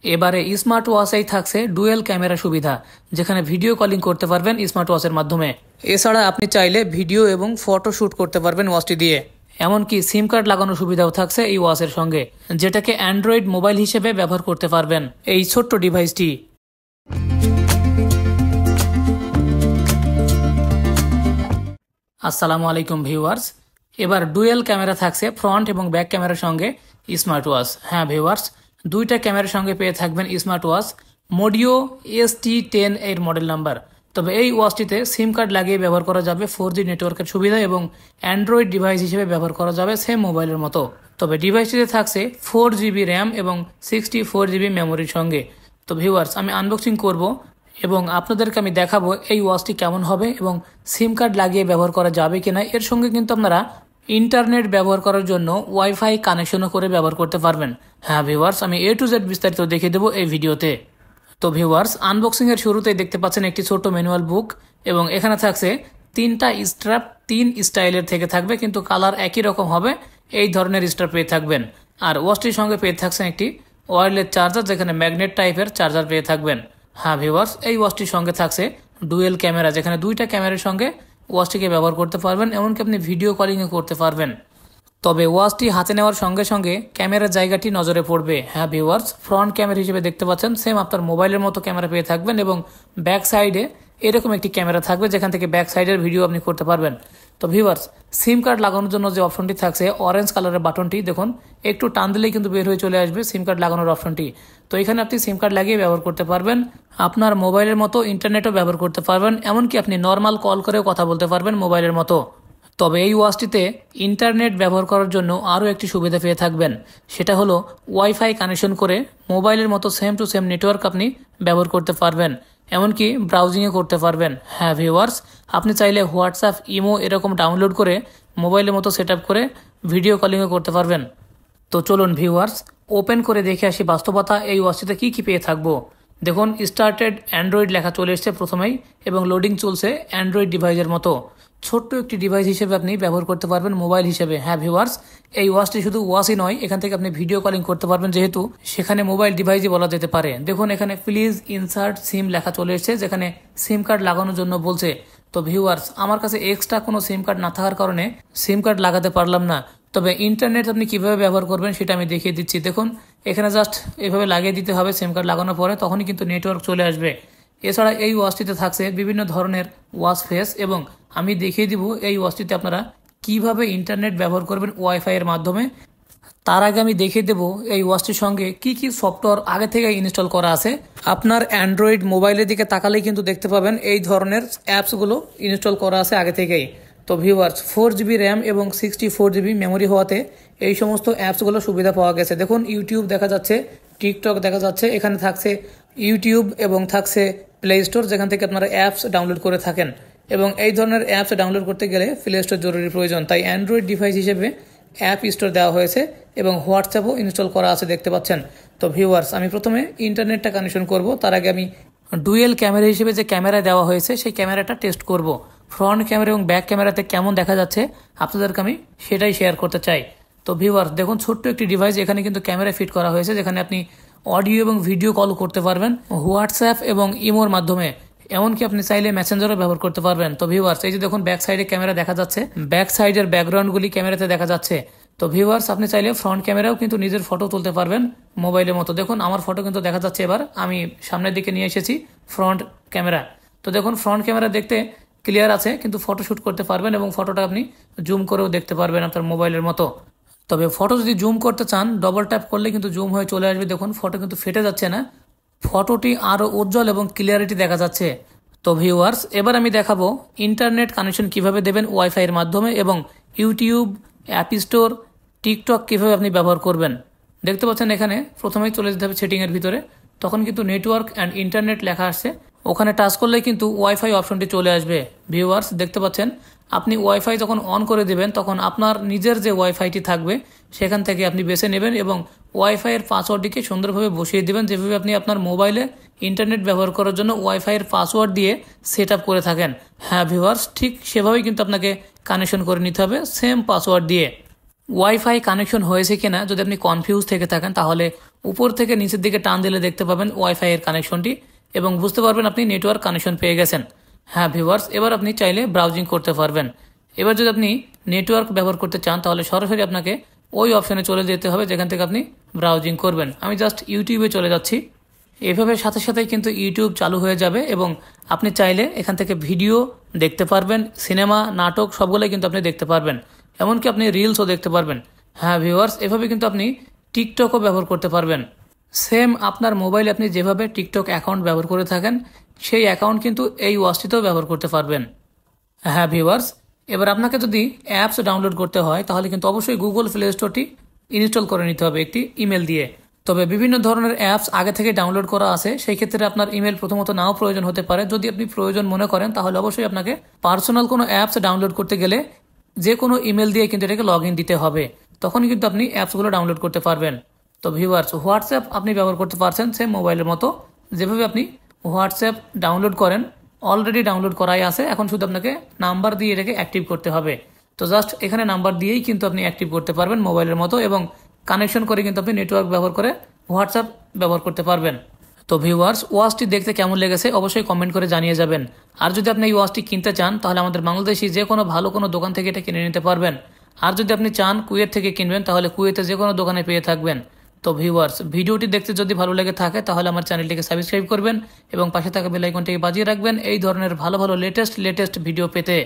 এবারে স্মার্ট ওয়াচেই থাকছে dual camera সুবিধা, যেখানে ভিডিও কলিং করতে পারবেন স্মার্ট ওয়াচের মাধ্যমে। এছাড়া আপনি চাইলে ভিডিও এবং ফটো শ্যুট করতে পারবেন ওয়াচটি দিয়ে। এমনকি সিম কার্ড লাগানোর সুবিধাও থাকছে এই ওয়াচের সঙ্গে, যেটাকে অ্যান্ড্রয়েড মোবাইল হিসেবে ব্যবহার করতে পারবেন এই ছোট্ট ডিভাইসটি। আসসালামু আলাইকুম ভিউয়ার্স। এবার ডুয়েল ক্যামেরা থাকছে ফ্রন্ট এবং ব্যাক ক্যামেরার সঙ্গে স্মার্ট ওয়াচ। হ্যাঁ ভিউয়ার্স, দুইটা ক্যামেরার সঙ্গে পেয়ে থাকবেন স্মার্ট ওয়াচ মোডিও ST10 এর মডেল নাম্বার। তবে এই ওয়াচটিতে সিম কার্ড লাগিয়ে ব্যবহার করা যাবে 4G নেটওয়ার্কের সুবিধা এবং অ্যান্ড্রয়েড ডিভাইস হিসেবে ব্যবহার করা যাবে সেম মোবাইলের মতো। তবে ডিভাইসটিতে থাকছে 4GB র্যাম এবং 64GB মেমোরির সঙ্গে। তো ভিউয়ার্স, আমি আনবক্সিং করব এবং আপনাদেরকে আমি দেখাবো এই ওয়াচটি কেমন হবে এবং সিম কার্ড লাগিয়ে ব্যবহার করা যাবে কিনা। এর সঙ্গে কিন্তু আপনারা ইন্টারনেট ব্যবহার করার জন্য ওয়াইফাই কানেকশনও করে ব্যবহার করতে পারবেন। হ্যাঁ ভিউয়ার্স, আমি A to Z বিস্তারিত দেখিয়ে দেবো এই ভিডিওতে। তো ভিউয়ার্স, আনবক্সিংয়ের শুরুতেই দেখতে পাচ্ছেন একটি ছোট ম্যানুয়াল বুক এবং এখানে থাকছে 3টা স্ট্র্যাপ 3 স্টাইলের থেকে থাকবে, কিন্তু কালার একই রকম হবে এই ধরনের স্ট্র্যাপ পেয়ে থাকবেন। আর ওয়াচটির সঙ্গে পেয়ে থাকছেন একটি ওয়্যারলেস চার্জার, যেখানে ম্যাগনেট টাইপের চার্জার পেয়ে থাকবেন। হ্যাঁ ভিউয়ার্স, এই ওয়াচটির সঙ্গে থাকছে ডুয়েল ক্যামেরা, যেখানে দুইটা ক্যামেরার সঙ্গে ওয়াচটিকে ব্যবহার করতে পারবেন, এমনকি আপনি ভিডিও কলিংও করতে পারবেন। তবে ওয়াচটি হাতে নেওয়ার সঙ্গে সঙ্গে ক্যামেরার জায়গাটি নজরে পড়বে। হ্যাঁ ভিউয়ার্স, ফ্রন্ট ক্যামেরা হিসেবে দেখতে পাচ্ছেন সেম আপনার মোবাইলের মতো ক্যামেরা পেয়ে থাকবেন এবং ব্যাক সাইডে এরকম একটি ক্যামেরা থাকবে, যেখান থেকে ব্যাক সাইডের ভিডিও আপনি করতে পারবেন। তো ভিউয়ার্স, সিম কার্ড লাগানোর জন্য যে অপশনটি থাকছে অরেঞ্জ কালারের বাটনটি দেখুন, একটু টান দিলেই কিন্তু বের হয়ে চলে আসবে সিম কার্ড লাগানোর অপশনটি। তো এখানে আপনি সিম কার্ড লাগিয়ে ব্যবহার করতে পারবেন, আপনার মোবাইলের মতো ইন্টারনেটও ব্যবহার করতে পারবেন, এমনকি আপনি নর্মাল কল করেও কথা বলতে পারবেন মোবাইলের মতো। তবে এই ওয়াচটিতে ইন্টারনেট ব্যবহার করার জন্য আরও একটি সুবিধা পেয়ে থাকবেন, সেটা হলো ওয়াইফাই কানেকশন করে মোবাইলের মতো সেম টু সেম নেটওয়ার্ক আপনি ব্যবহার করতে পারবেন, এমনকি ব্রাউজিংও করতে পারবেন। হ্যাঁ ভিউয়ার্স, আপনি চাইলে হোয়াটসঅ্যাপ, ইমো এরকম ডাউনলোড করে মোবাইলের মতো সেট করে ভিডিও কলিংও করতে পারবেন। তো চলুন ভিউয়ার্স, ওপেন করে দেখে আসি বাস্তবতা এই ওয়াচটিতে কী কী পেয়ে থাকবো। দেখুন, স্টার্টেড অ্যান্ড্রয়েড লেখা চলে এসছে প্রথমেই এবং লোডিং চলছে অ্যান্ড্রয়েড ডিভাইসের মতো। ছোট্ট একটি ডিভাইস হিসেবে আপনি ব্যবহার করতে পারবেন মোবাইল হিসেবে। হ্যাঁ ভিউয়ার্স, এই ওয়াচটি শুধু ওয়াচই নয়, এখান থেকে আপনি ভিডিও কলিং করতে পারবেন, যেহেতু সেখানে মোবাইল ডিভাইসই বলা যেতে পারে। দেখুন, এখানে প্লিজ ইনসার্ট সিম লেখা চলে এসছে, যেখানে সিম কার্ড লাগানোর জন্য বলছে। তো ভিউয়ার্স, আমার কাছে এক্সট্রা কোনো সিম কার্ড না থাকার কারণে সিম কার্ড লাগাতে পারলাম না। তবে ইন্টারনেট আপনি কিভাবে ব্যবহার করবেন সেটা আমি দেখিয়ে দিচ্ছি। দেখুন, এখানে জাস্ট এভাবে লাগিয়ে দিতে হবে সিম কার্ড লাগানোর পরে, তখনই কিন্তু নেটওয়ার্ক চলে আসবে। এছাড়া এই ওয়াচটিতে থাকছে বিভিন্ন ধরনের ওয়াচ ফেস এবং আমি দেখিয়ে দিব এই ওয়াচটিতে আপনারা কিভাবে ইন্টারনেট ব্যবহার করবেন ওয়াইফাই এর মাধ্যমে। তার আগে আমি দেখিয়ে দেবো এই ওয়াচটির সঙ্গে কি কি সফটওয়্যার আগে থেকে ইনস্টল করা আছে। আপনার অ্যান্ড্রয়েড মোবাইলের দিকে তাকালেই কিন্তু দেখতে পাবেন এই ধরনের অ্যাপসগুলো ইনস্টল করা আছে আগে থেকেই। তো ভিউয়ার্স, 4GB র্যাম এবং 64GB মেমোরি হওয়াতে এই সমস্ত অ্যাপসগুলো সুবিধা পাওয়া গেছে। দেখুন, ইউটিউব দেখা যাচ্ছে, টিকটক দেখা যাচ্ছে, এখানে থাকছে ইউটিউব এবং থাকছে প্লে স্টোর, যেখান থেকে আপনারা অ্যাপস ডাউনলোড করে থাকেন। এবং এই ধরনের অ্যাপস ডাউনলোড করতে গেলে প্লে স্টোর জরুরি প্রয়োজন, তাই অ্যান্ড্রয়েড ডিভাইস হিসেবে অ্যাপ স্টোর দেওয়া হয়েছে এবং হোয়াটসঅ্যাপও ইনস্টল করা আছে দেখতে পাচ্ছেন। তো ভিউয়ার্স, আমি প্রথমে ইন্টারনেটটা কানেকশন করব, তার আগে আমি ডুয়েল ক্যামেরা হিসেবে যে ক্যামেরা দেওয়া হয়েছে সেই ক্যামেরাটা টেস্ট করব। ফ্রন্ট ক্যামেরা এবং ব্যাক ক্যামেরাতে কেমন দেখা যাচ্ছে আপনাদেরকে আমি সেটাই শেয়ার করতে চাই। তো ভিউয়ার্স, দেখুন, ছোট্ট একটি ডিভাইস, এখানে কিন্তু ক্যামেরা ফিট করা হয়েছে, যেখানে আপনি অডিও এবং ভিডিও কল করতে পারবেন হোয়াটসঅ্যাপ এবং ইমোর মাধ্যমে, এমনকি আপনি চাইলে মেসেঞ্জারও ব্যবহার করতে পারবেন। তো ভিউয়ার্স, এই যে দেখুন ব্যাক সাইডে ক্যামেরা দেখা যাচ্ছে, ব্যাক সাইডের ব্যাকগ্রাউন্ডগুলি ক্যামেরাতে দেখা যাচ্ছে। তো ভিউয়ার্স, আপনি চাইলে ফ্রন্ট ক্যামেরাও কিন্তু নিজের ফটো তুলতে পারবেন মোবাইলের মতো। দেখুন, আমার ফটো কিন্তু দেখা যাচ্ছে। এবার আমি সামনের দিকে নিয়ে এসেছি ফ্রন্ট ক্যামেরা। তো দেখুন, ফ্রন্ট ক্যামেরা দেখতে ক্লিয়ার আছে, কিন্তু ফটো শ্যুট করতে পারবেন এবং ফটোটা আপনি জুম করেও দেখতে পারবেন আপনার মোবাইলের মতো। তবে ফটো যদি জুম করতে চান, ডবল ট্যাপ করলে কিন্তু জুম হয়ে চলে আসবে। দেখুন, ফটো কিন্তু ফেটে যাচ্ছে না, ফটোটি আরও উজ্জ্বল এবং ক্লিয়ারিটি দেখা যাচ্ছে। তো ভিউয়ার্স, এবার আমি দেখাবো ইন্টারনেট কানেকশন কিভাবে দেবেন ওয়াইফাই এর মাধ্যমে এবং ইউটিউব, অ্যাপ স্টোর, টিকটক কিভাবে আপনি ব্যবহার করবেন। দেখতে পাচ্ছেন এখানে প্রথমেই চলে যেতে হবে সেটিংয়ের ভিতরে, তখন কিন্তু নেটওয়ার্ক অ্যান্ড ইন্টারনেট লেখা আসছে, ওখানে টাচ করলে কিন্তু ওয়াইফাই অপশনটি চলে আসবে। ভিউয়ার্স, দেখতে পাচ্ছেন আপনি ওয়াইফাই যখন অন করে দেবেন তখন আপনার নিজের যে ওয়াইফাইটি থাকবে সেখান থেকে আপনি বেছে নেবেন এবং ওয়াইফাইয়ের পাসওয়ার্ডটিকে সুন্দরভাবে বসিয়ে দেবেন, যেভাবে আপনি আপনার মোবাইলে ইন্টারনেট ব্যবহার করার জন্য ওয়াইফাইয়ের পাসওয়ার্ড দিয়ে সেট আপ করে থাকেন। হ্যাঁ ভিউয়ার্স, ঠিক সেভাবেই কিন্তু আপনাকে কানেকশন করে নিতে হবে সেম পাসওয়ার্ড দিয়ে। ওয়াইফাই কানেকশন হয়েছে কিনা যদি আপনি কনফিউজ থেকে থাকেন, তাহলে উপর থেকে নিচের দিকে টান দিলে দেখতে পাবেন ওয়াইফাই এর কানেকশনটি এবং বুঝতে পারবেন আপনি নেটওয়ার্ক কানেকশন পেয়ে গেছেন। হ্যাঁ ভিউয়ার্স, এবার আপনি চাইলে ব্রাউজিং করতে পারবেন। এবার যদি আপনি নেটওয়ার্ক ব্যবহার করতে চান তাহলে সরাসরি আপনাকে ওই অপশনে চলে যেতে হবে যেখান থেকে আপনি ব্রাউজিং করবেন। আমি জাস্ট ইউটিউবে চলে যাচ্ছি। এভাবে সাথে সাথেই কিন্তু ইউটিউব চালু হয়ে যাবে এবং আপনি চাইলে এখান থেকে ভিডিও দেখতে পারবেন, সিনেমা, নাটক সবগুলোই কিন্তু আপনি দেখতে পারবেন। এমনকি আপনি রিলসও দেখতে পারবেন। হ্যাঁ ভিউয়ার্স, এভাবে কিন্তু আপনি টিকটকও ব্যবহার করতে পারবেন। সেম আপনার মোবাইলে আপনি যেভাবে টিকটক অ্যাকাউন্ট ব্যবহার করে থাকেন সেই অ্যাকাউন্ট কিন্তু এই ওয়াচটিতেও ব্যবহার করতে পারবেন। হ্যাঁ ভিউয়ার্স, এবার আপনাকে যদি অ্যাপস ডাউনলোড করতে হয় তাহলে কিন্তু অবশ্যই গুগল প্লে স্টোরটি ইনস্টল করে নিতে হবে একটি ইমেল দিয়ে। তবে বিভিন্ন ধরনের অ্যাপস আগে থেকে ডাউনলোড করা আছে, সেই ক্ষেত্রে আপনার ইমেল প্রথমত নাও প্রয়োজন হতে পারে। যদি আপনি প্রয়োজন মনে করেন তাহলে অবশ্যই আপনাকে পার্সোনাল কোনো অ্যাপস ডাউনলোড করতে গেলে যে কোনো ইমেল দিয়ে কিন্তু এটাকে লগ ইন দিতে হবে, তখনই কিন্তু আপনি অ্যাপসগুলো ডাউনলোড করতে পারবেন। তো ভিউয়ার্স, হোয়াটসঅ্যাপ আপনি ব্যবহার করতে পারছেন সেম মোবাইলের মতো। যেভাবে আপনি হোয়াটসঅ্যাপ ডাউনলোড করেন অলরেডি ডাউনলোড করাই আছে, এখন শুধু আপনাকে নাম্বার দিয়ে এটাকে অ্যাক্টিভ করতে হবে। তো জাস্ট এখানে নাম্বার দিয়েই কিন্তু আপনি অ্যাক্টিভ করতে পারবেন মোবাইলের মতো এবং কানেকশন করে কিন্তু আপনি নেটওয়ার্ক ব্যবহার করে হোয়াটসঅ্যাপ ব্যবহার করতে পারবেন। তো ভিউয়ার্স, ওয়াচটি দেখতে কেমন লেগেছে অবশ্যই কমেন্ট করে জানিয়ে যাবেন। আর যদি আপনি এই ওয়াচটি কিনতে চান তাহলে আমাদের বাংলাদেশি যে কোনো ভালো কোনো দোকান থেকে এটা কিনে নিতে পারবেন। আর যদি আপনি চান কুয়েত থেকে কিনবেন তাহলে কুয়েতে যে কোনো দোকানে পেয়ে থাকবেন। তো ভিউয়ার্স, ভিডিওটি দেখতে যদি ভালো লেগে থাকে তাহলে আমার চ্যানেলটিকে সাবস্ক্রাইব করবেন এবং পাশে থাকা বেল আইকনটিকে বাজিয়ে রাখবেন এই ধরনের ভালো ভালো লেটেস্ট ভিডিও পেতে।